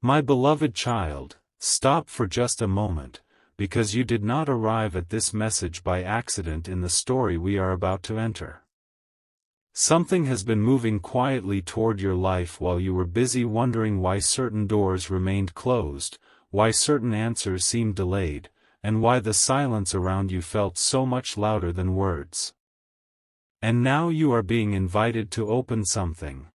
My beloved child, stop for just a moment, because you did not arrive at this message by accident in the story we are about to enter. Something has been moving quietly toward your life while you were busy wondering why certain doors remained closed, why certain answers seemed delayed, and why the silence around you felt so much louder than words. And now you are being invited to open something.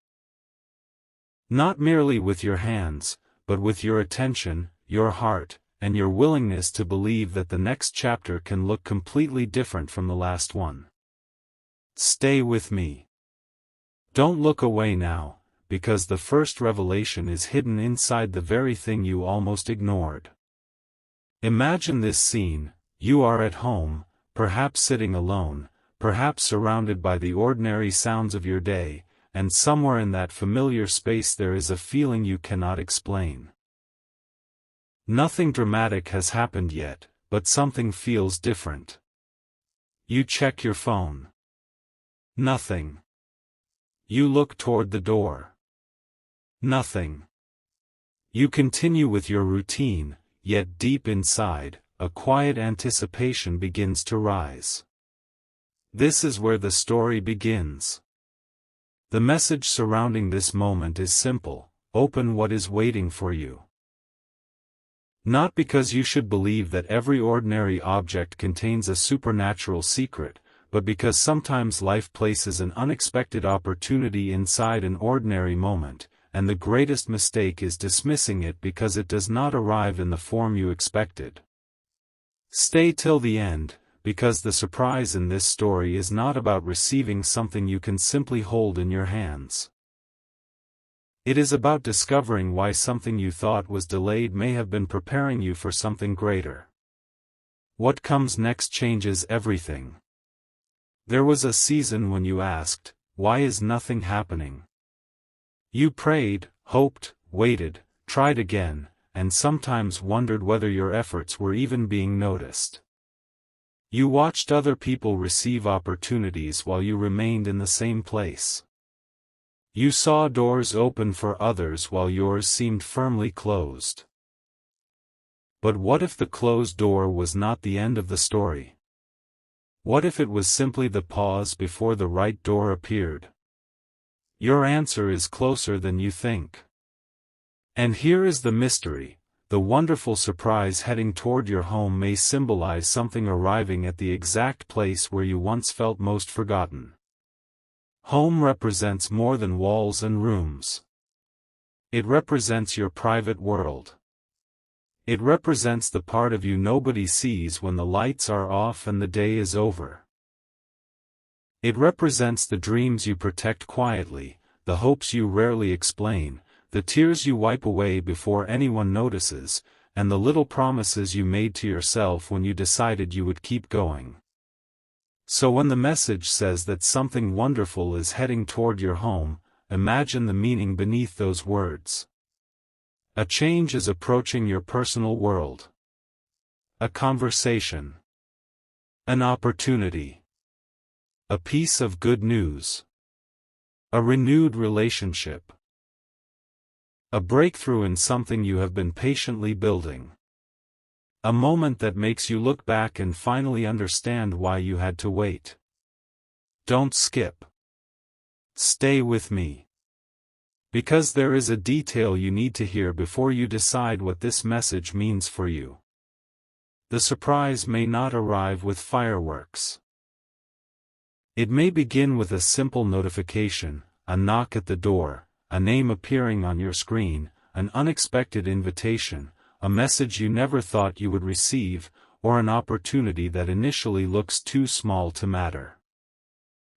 Not merely with your hands, but with your attention, your heart, and your willingness to believe that the next chapter can look completely different from the last one. Stay with me. Don't look away now, because the first revelation is hidden inside the very thing you almost ignored. Imagine this scene: you are at home, perhaps sitting alone, perhaps surrounded by the ordinary sounds of your day, and somewhere in that familiar space there is a feeling you cannot explain. Nothing dramatic has happened yet, but something feels different. You check your phone. Nothing. You look toward the door. Nothing. You continue with your routine, yet deep inside, a quiet anticipation begins to rise. This is where the story begins. The message surrounding this moment is simple: open what is waiting for you. Not because you should believe that every ordinary object contains a supernatural secret, but because sometimes life places an unexpected opportunity inside an ordinary moment, and the greatest mistake is dismissing it because it does not arrive in the form you expected. Stay till the end, because the surprise in this story is not about receiving something you can simply hold in your hands. It is about discovering why something you thought was delayed may have been preparing you for something greater. What comes next changes everything. There was a season when you asked, "Why is nothing happening?" You prayed, hoped, waited, tried again, and sometimes wondered whether your efforts were even being noticed. You watched other people receive opportunities while you remained in the same place. You saw doors open for others while yours seemed firmly closed. But what if the closed door was not the end of the story? What if it was simply the pause before the right door appeared? Your answer is closer than you think. And here is the mystery: the wonderful surprise heading toward your home may symbolize something arriving at the exact place where you once felt most forgotten. Home represents more than walls and rooms. It represents your private world. It represents the part of you nobody sees when the lights are off and the day is over. It represents the dreams you protect quietly, the hopes you rarely explain, the tears you wipe away before anyone notices, and the little promises you made to yourself when you decided you would keep going. So when the message says that something wonderful is heading toward your home, imagine the meaning beneath those words. A change is approaching your personal world. A conversation. An opportunity. A piece of good news. A renewed relationship. A breakthrough in something you have been patiently building. A moment that makes you look back and finally understand why you had to wait. Don't skip. Stay with me. Because there is a detail you need to hear before you decide what this message means for you. The surprise may not arrive with fireworks. It may begin with a simple notification, a knock at the door, a name appearing on your screen, an unexpected invitation, a message you never thought you would receive, or an opportunity that initially looks too small to matter.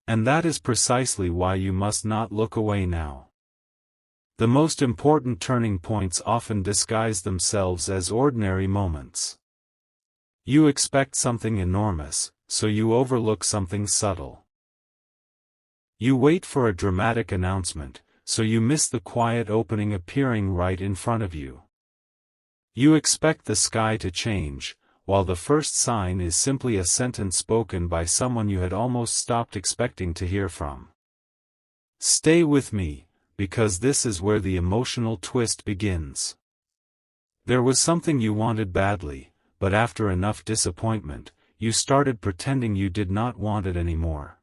And that is precisely why you must not look away now. The most important turning points often disguise themselves as ordinary moments. You expect something enormous, so you overlook something subtle. You wait for a dramatic announcement, so you miss the quiet opening appearing right in front of you. You expect the sky to change, while the first sign is simply a sentence spoken by someone you had almost stopped expecting to hear from. Stay with me, because this is where the emotional twist begins. There was something you wanted badly, but after enough disappointment, you started pretending you did not want it anymore.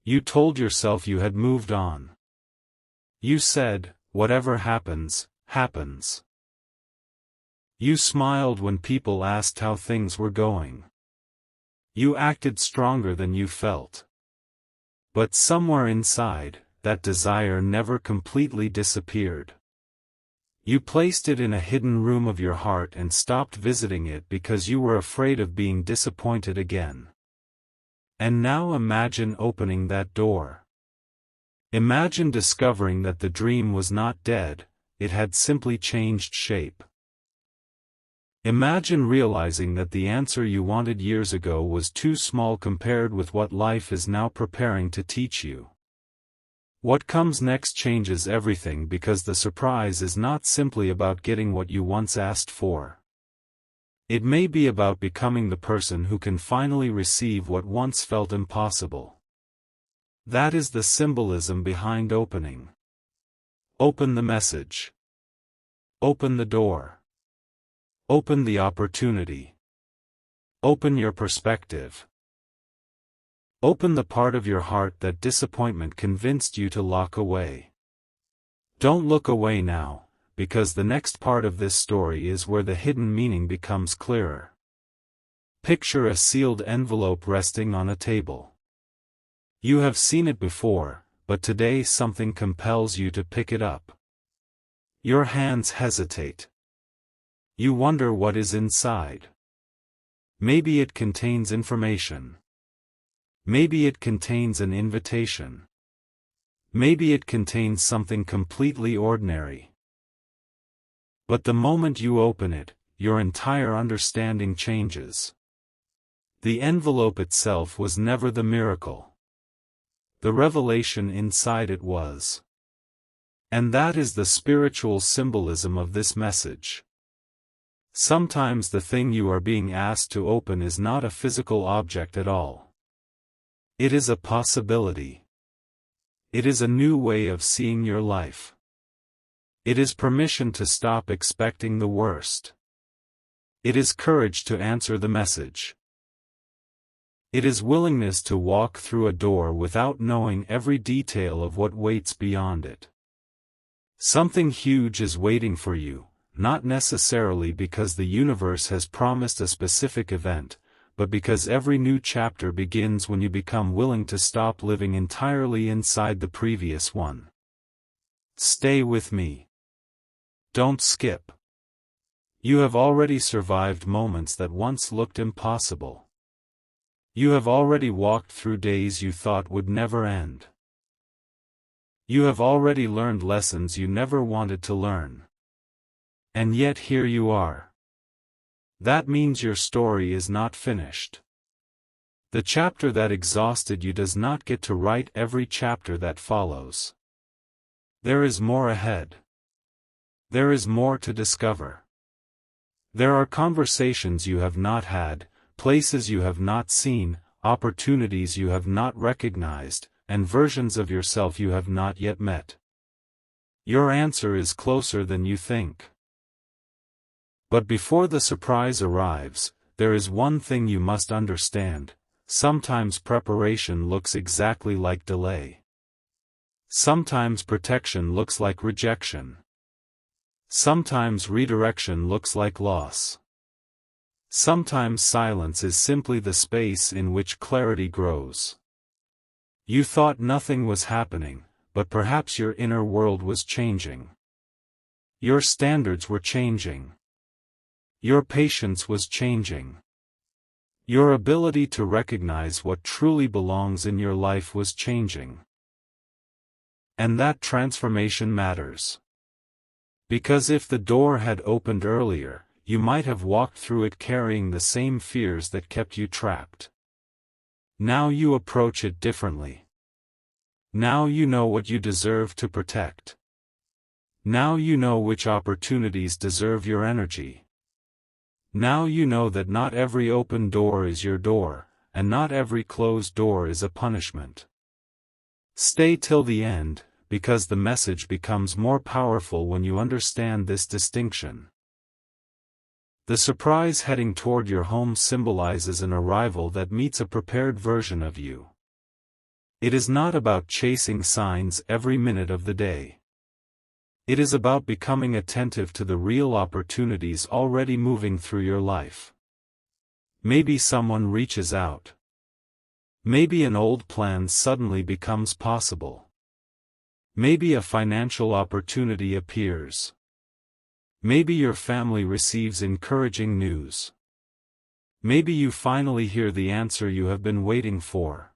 You told yourself you had moved on. You said, "Whatever happens, happens." You smiled when people asked how things were going. You acted stronger than you felt. But somewhere inside, that desire never completely disappeared. You placed it in a hidden room of your heart and stopped visiting it because you were afraid of being disappointed again. And now imagine opening that door. Imagine discovering that the dream was not dead, it had simply changed shape. Imagine realizing that the answer you wanted years ago was too small compared with what life is now preparing to teach you. What comes next changes everything because the surprise is not simply about getting what you once asked for. It may be about becoming the person who can finally receive what once felt impossible. That is the symbolism behind opening. Open the message. Open the door. Open the opportunity. Open your perspective. Open the part of your heart that disappointment convinced you to lock away. Don't look away now, because the next part of this story is where the hidden meaning becomes clearer. Picture a sealed envelope resting on a table. You have seen it before, but today something compels you to pick it up. Your hands hesitate. You wonder what is inside. Maybe it contains information. Maybe it contains an invitation. Maybe it contains something completely ordinary. But the moment you open it, your entire understanding changes. The envelope itself was never the miracle. The revelation inside it was. And that is the spiritual symbolism of this message. Sometimes the thing you are being asked to open is not a physical object at all. It is a possibility. It is a new way of seeing your life. It is permission to stop expecting the worst. It is courage to answer the message. It is willingness to walk through a door without knowing every detail of what waits beyond it. Something huge is waiting for you. Not necessarily because the universe has promised a specific event, but because every new chapter begins when you become willing to stop living entirely inside the previous one. Stay with me. Don't skip. You have already survived moments that once looked impossible. You have already walked through days you thought would never end. You have already learned lessons you never wanted to learn. And yet here you are. That means your story is not finished. The chapter that exhausted you does not get to write every chapter that follows. There is more ahead. There is more to discover. There are conversations you have not had, places you have not seen, opportunities you have not recognized, and versions of yourself you have not yet met. Your answer is closer than you think. But before the surprise arrives, there is one thing you must understand: sometimes preparation looks exactly like delay. Sometimes protection looks like rejection. Sometimes redirection looks like loss. Sometimes silence is simply the space in which clarity grows. You thought nothing was happening, but perhaps your inner world was changing. Your standards were changing. Your patience was changing. Your ability to recognize what truly belongs in your life was changing. And that transformation matters. Because if the door had opened earlier, you might have walked through it carrying the same fears that kept you trapped. Now you approach it differently. Now you know what you deserve to protect. Now you know which opportunities deserve your energy. Now you know that not every open door is your door, and not every closed door is a punishment. Stay till the end, because the message becomes more powerful when you understand this distinction. The surprise heading toward your home symbolizes an arrival that meets a prepared version of you. It is not about chasing signs every minute of the day. It is about becoming attentive to the real opportunities already moving through your life. Maybe someone reaches out. Maybe an old plan suddenly becomes possible. Maybe a financial opportunity appears. Maybe your family receives encouraging news. Maybe you finally hear the answer you have been waiting for.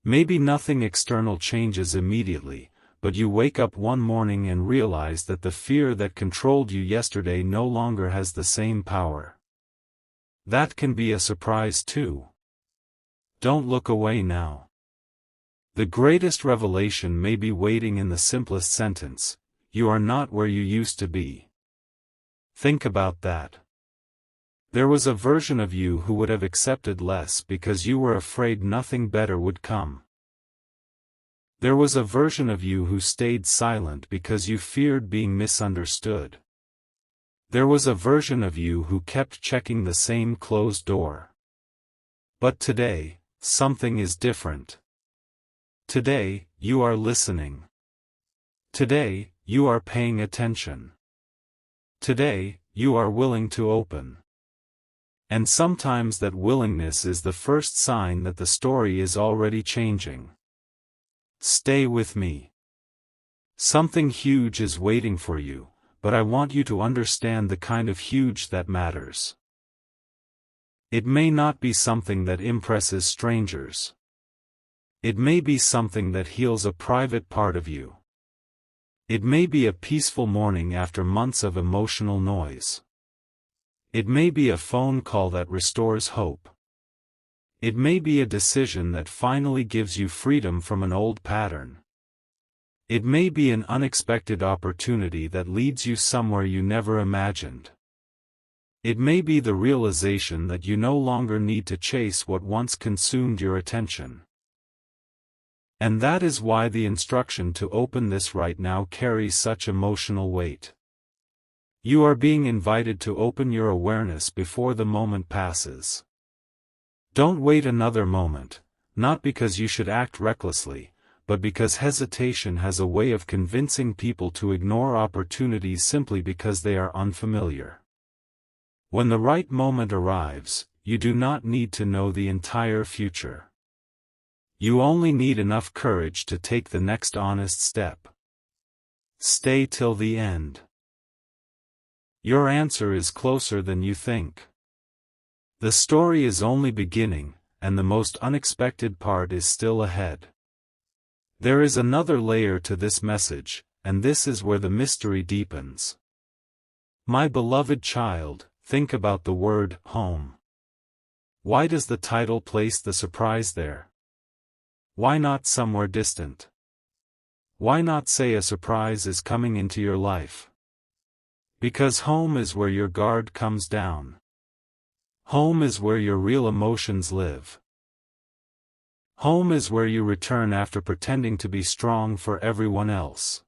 Maybe nothing external changes immediately, but you wake up one morning and realize that the fear that controlled you yesterday no longer has the same power. That can be a surprise too. Don't look away now. The greatest revelation may be waiting in the simplest sentence: you are not where you used to be. Think about that. There was a version of you who would have accepted less because you were afraid nothing better would come. There was a version of you who stayed silent because you feared being misunderstood. There was a version of you who kept checking the same closed door. But today, something is different. Today, you are listening. Today, you are paying attention. Today, you are willing to open. And sometimes that willingness is the first sign that the story is already changing. Stay with me. Something huge is waiting for you, but I want you to understand the kind of huge that matters. It may not be something that impresses strangers. It may be something that heals a private part of you. It may be a peaceful morning after months of emotional noise. It may be a phone call that restores hope. It may be a decision that finally gives you freedom from an old pattern. It may be an unexpected opportunity that leads you somewhere you never imagined. It may be the realization that you no longer need to chase what once consumed your attention. And that is why the instruction to open this right now carries such emotional weight. You are being invited to open your awareness before the moment passes. Don't wait another moment, not because you should act recklessly, but because hesitation has a way of convincing people to ignore opportunities simply because they are unfamiliar. When the right moment arrives, you do not need to know the entire future. You only need enough courage to take the next honest step. Stay till the end. Your answer is closer than you think. The story is only beginning, and the most unexpected part is still ahead. There is another layer to this message, and this is where the mystery deepens. My beloved child, think about the word home. Why does the title place the surprise there? Why not somewhere distant? Why not say a surprise is coming into your life? Because home is where your guard comes down. Home is where your real emotions live. Home is where you return after pretending to be strong for everyone else.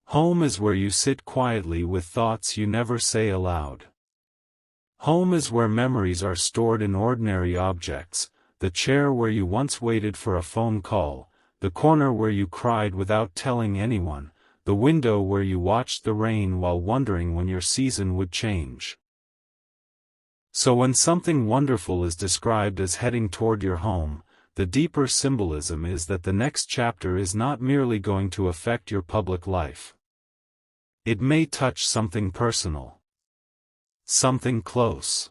Home is where you sit quietly with thoughts you never say aloud. Home is where memories are stored in ordinary objects, the chair where you once waited for a phone call, the corner where you cried without telling anyone, the window where you watched the rain while wondering when your season would change. So when something wonderful is described as heading toward your home, the deeper symbolism is that the next chapter is not merely going to affect your public life. It may touch something personal. Something close.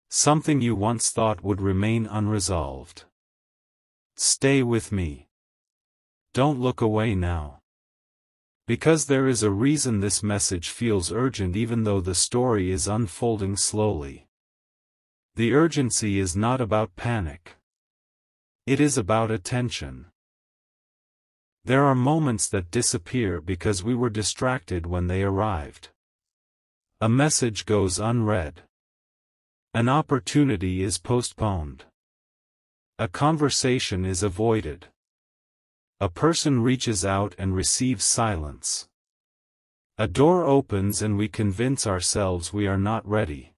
Something you once thought would remain unresolved. Stay with me. Don't look away now. Because there is a reason this message feels urgent even though the story is unfolding slowly. The urgency is not about panic. It is about attention. There are moments that disappear because we were distracted when they arrived. A message goes unread. An opportunity is postponed. A conversation is avoided. A person reaches out and receives silence. A door opens and we convince ourselves we are not ready.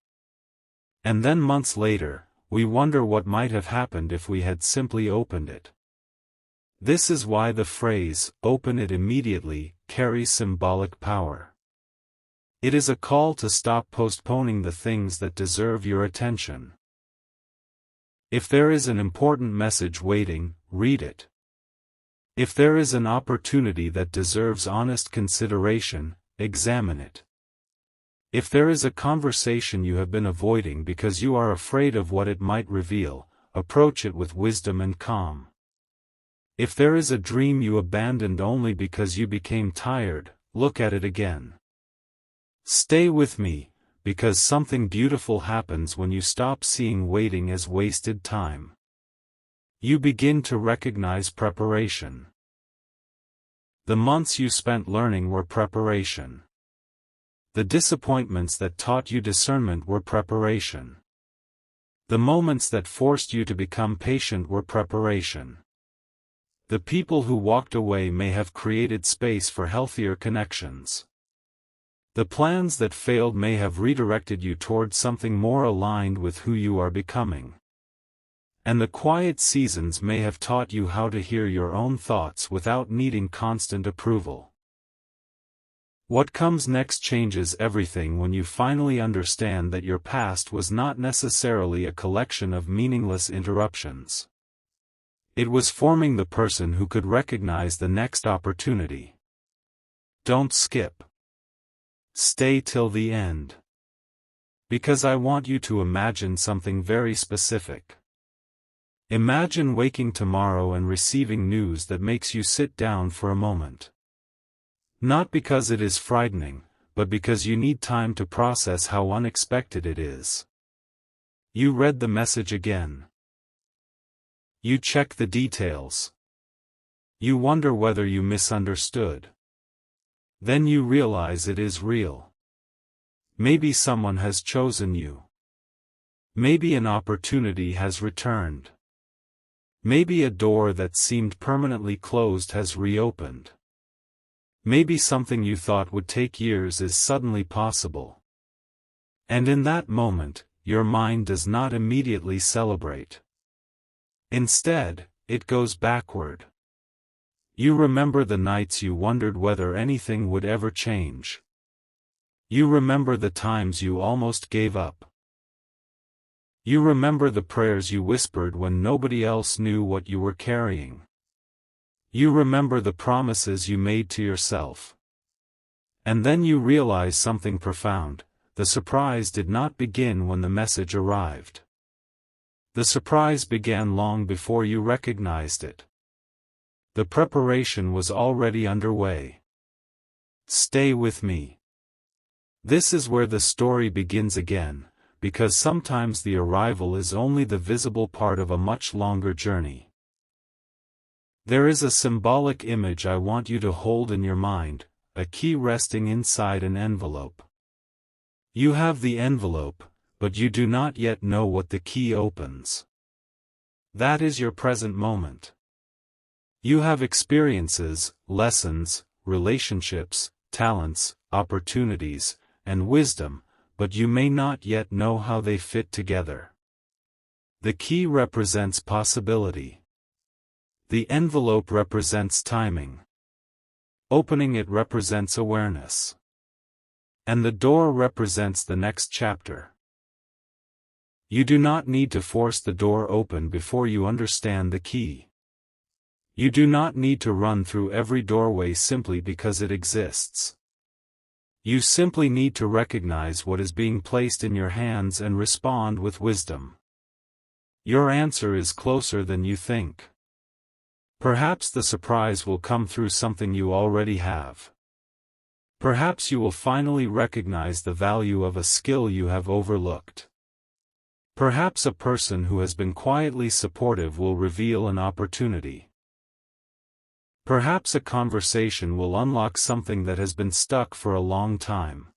And then months later, we wonder what might have happened if we had simply opened it. This is why the phrase, "open it immediately," carries symbolic power. It is a call to stop postponing the things that deserve your attention. If there is an important message waiting, read it. If there is an opportunity that deserves honest consideration, examine it. If there is a conversation you have been avoiding because you are afraid of what it might reveal, approach it with wisdom and calm. If there is a dream you abandoned only because you became tired, look at it again. Stay with me, because something beautiful happens when you stop seeing waiting as wasted time. You begin to recognize preparation. The months you spent learning were preparation. The disappointments that taught you discernment were preparation. The moments that forced you to become patient were preparation. The people who walked away may have created space for healthier connections. The plans that failed may have redirected you towards something more aligned with who you are becoming. And the quiet seasons may have taught you how to hear your own thoughts without needing constant approval. What comes next changes everything when you finally understand that your past was not necessarily a collection of meaningless interruptions. It was forming the person who could recognize the next opportunity. Don't skip. Stay till the end. Because I want you to imagine something very specific. Imagine waking tomorrow and receiving news that makes you sit down for a moment. Not because it is frightening, but because you need time to process how unexpected it is. You read the message again. You check the details. You wonder whether you misunderstood. Then you realize it is real. Maybe someone has chosen you. Maybe an opportunity has returned. Maybe a door that seemed permanently closed has reopened. Maybe something you thought would take years is suddenly possible. And in that moment, your mind does not immediately celebrate. Instead, it goes backward. You remember the nights you wondered whether anything would ever change. You remember the times you almost gave up. You remember the prayers you whispered when nobody else knew what you were carrying. You remember the promises you made to yourself. And then you realize something profound: the surprise did not begin when the message arrived. The surprise began long before you recognized it. The preparation was already underway. Stay with me. This is where the story begins again, because sometimes the arrival is only the visible part of a much longer journey. There is a symbolic image I want you to hold in your mind, a key resting inside an envelope. You have the envelope, but you do not yet know what the key opens. That is your present moment. You have experiences, lessons, relationships, talents, opportunities, and wisdom, but you may not yet know how they fit together. The key represents possibility. The envelope represents timing. Opening it represents awareness. And the door represents the next chapter. You do not need to force the door open before you understand the key. You do not need to run through every doorway simply because it exists. You simply need to recognize what is being placed in your hands and respond with wisdom. Your answer is closer than you think. Perhaps the surprise will come through something you already have. Perhaps you will finally recognize the value of a skill you have overlooked. Perhaps a person who has been quietly supportive will reveal an opportunity. Perhaps a conversation will unlock something that has been stuck for a long time.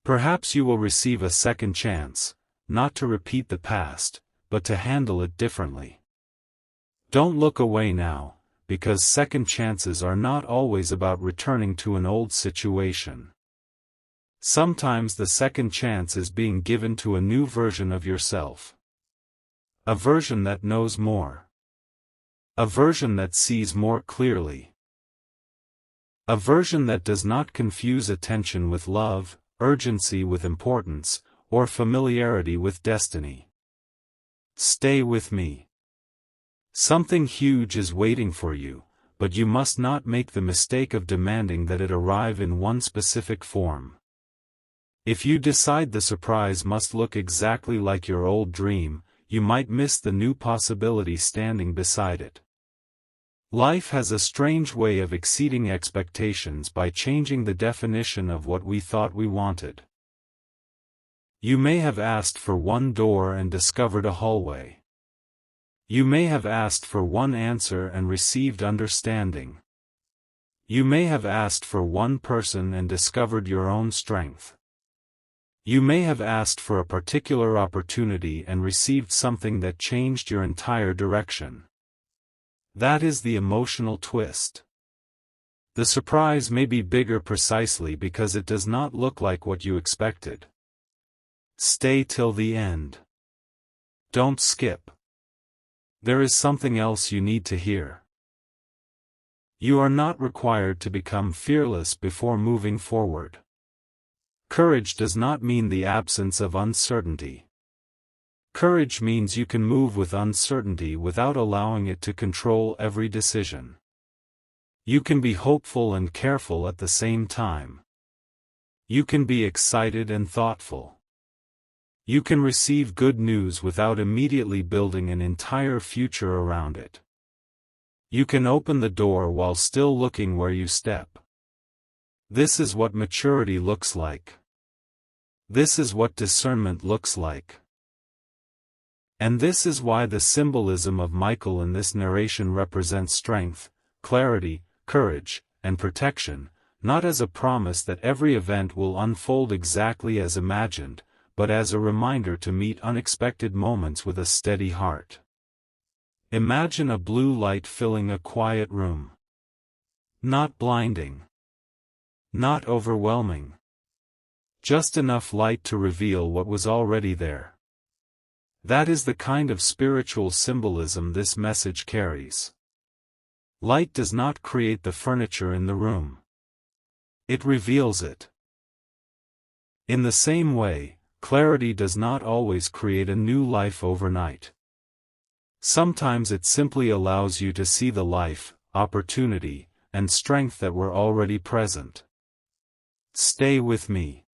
Perhaps you will receive a second chance, not to repeat the past, but to handle it differently. Don't look away now, because second chances are not always about returning to an old situation. Sometimes the second chance is being given to a new version of yourself. A version that knows more. A version that sees more clearly. A version that does not confuse attention with love, urgency with importance, or familiarity with destiny. Stay with me. Something huge is waiting for you, but you must not make the mistake of demanding that it arrive in one specific form. If you decide the surprise must look exactly like your old dream, you might miss the new possibility standing beside it. Life has a strange way of exceeding expectations by changing the definition of what we thought we wanted. You may have asked for one door and discovered a hallway. You may have asked for one answer and received understanding. You may have asked for one person and discovered your own strength. You may have asked for a particular opportunity and received something that changed your entire direction. That is the emotional twist. The surprise may be bigger precisely because it does not look like what you expected. Stay till the end. Don't skip. There is something else you need to hear. You are not required to become fearless before moving forward. Courage does not mean the absence of uncertainty. Courage means you can move with uncertainty without allowing it to control every decision. You can be hopeful and careful at the same time. You can be excited and thoughtful. You can receive good news without immediately building an entire future around it. You can open the door while still looking where you step. This is what maturity looks like. This is what discernment looks like. And this is why the symbolism of Michael in this narration represents strength, clarity, courage, and protection, not as a promise that every event will unfold exactly as imagined, but as a reminder to meet unexpected moments with a steady heart. Imagine a blue light filling a quiet room. Not blinding. Not overwhelming. Just enough light to reveal what was already there. That is the kind of spiritual symbolism this message carries. Light does not create the furniture in the room. It reveals it. In the same way, clarity does not always create a new life overnight. Sometimes it simply allows you to see the life, opportunity, and strength that were already present. Stay with me.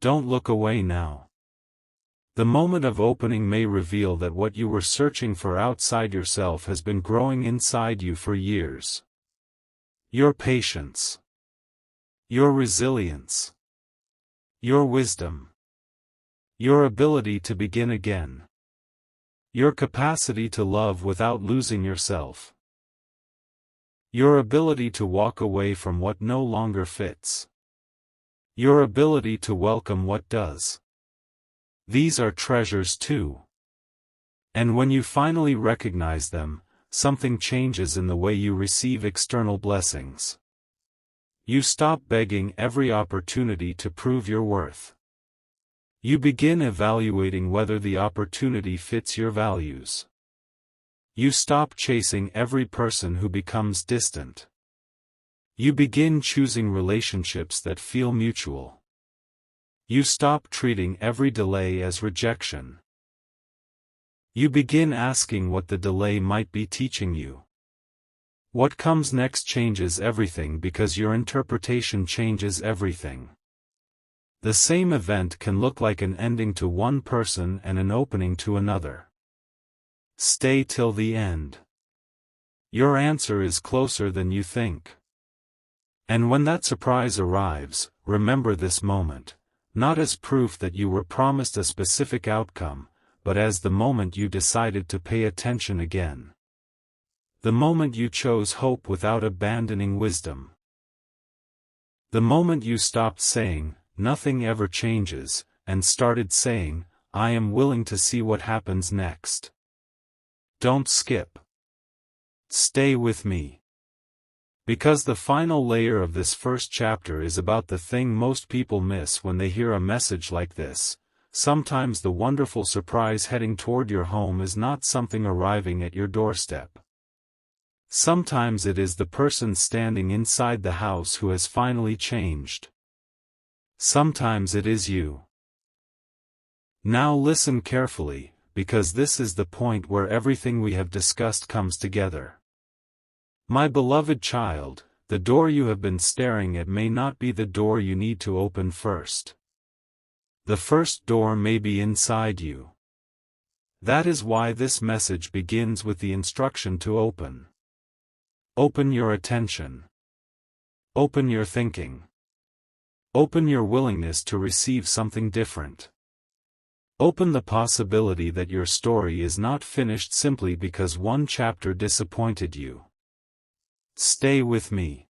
Don't look away now. The moment of opening may reveal that what you were searching for outside yourself has been growing inside you for years. Your patience. Your resilience. Your wisdom. Your ability to begin again. Your capacity to love without losing yourself. Your ability to walk away from what no longer fits. Your ability to welcome what does. These are treasures too. And when you finally recognize them, something changes in the way you receive external blessings. You stop begging every opportunity to prove your worth. You begin evaluating whether the opportunity fits your values. You stop chasing every person who becomes distant. You begin choosing relationships that feel mutual. You stop treating every delay as rejection. You begin asking what the delay might be teaching you. What comes next changes everything because your interpretation changes everything. The same event can look like an ending to one person and an opening to another. Stay till the end. Your answer is closer than you think. And when that surprise arrives, remember this moment. Not as proof that you were promised a specific outcome, but as the moment you decided to pay attention again. The moment you chose hope without abandoning wisdom. The moment you stopped saying, "Nothing ever changes," and started saying, "I am willing to see what happens next." Don't skip. Stay with me. Because the final layer of this first chapter is about the thing most people miss when they hear a message like this. Sometimes the wonderful surprise heading toward your home is not something arriving at your doorstep. Sometimes it is the person standing inside the house who has finally changed. Sometimes it is you. Now listen carefully, because this is the point where everything we have discussed comes together. My beloved child, the door you have been staring at may not be the door you need to open first. The first door may be inside you. That is why this message begins with the instruction to open. Open your attention. Open your thinking. Open your willingness to receive something different. Open the possibility that your story is not finished simply because one chapter disappointed you. Stay with me.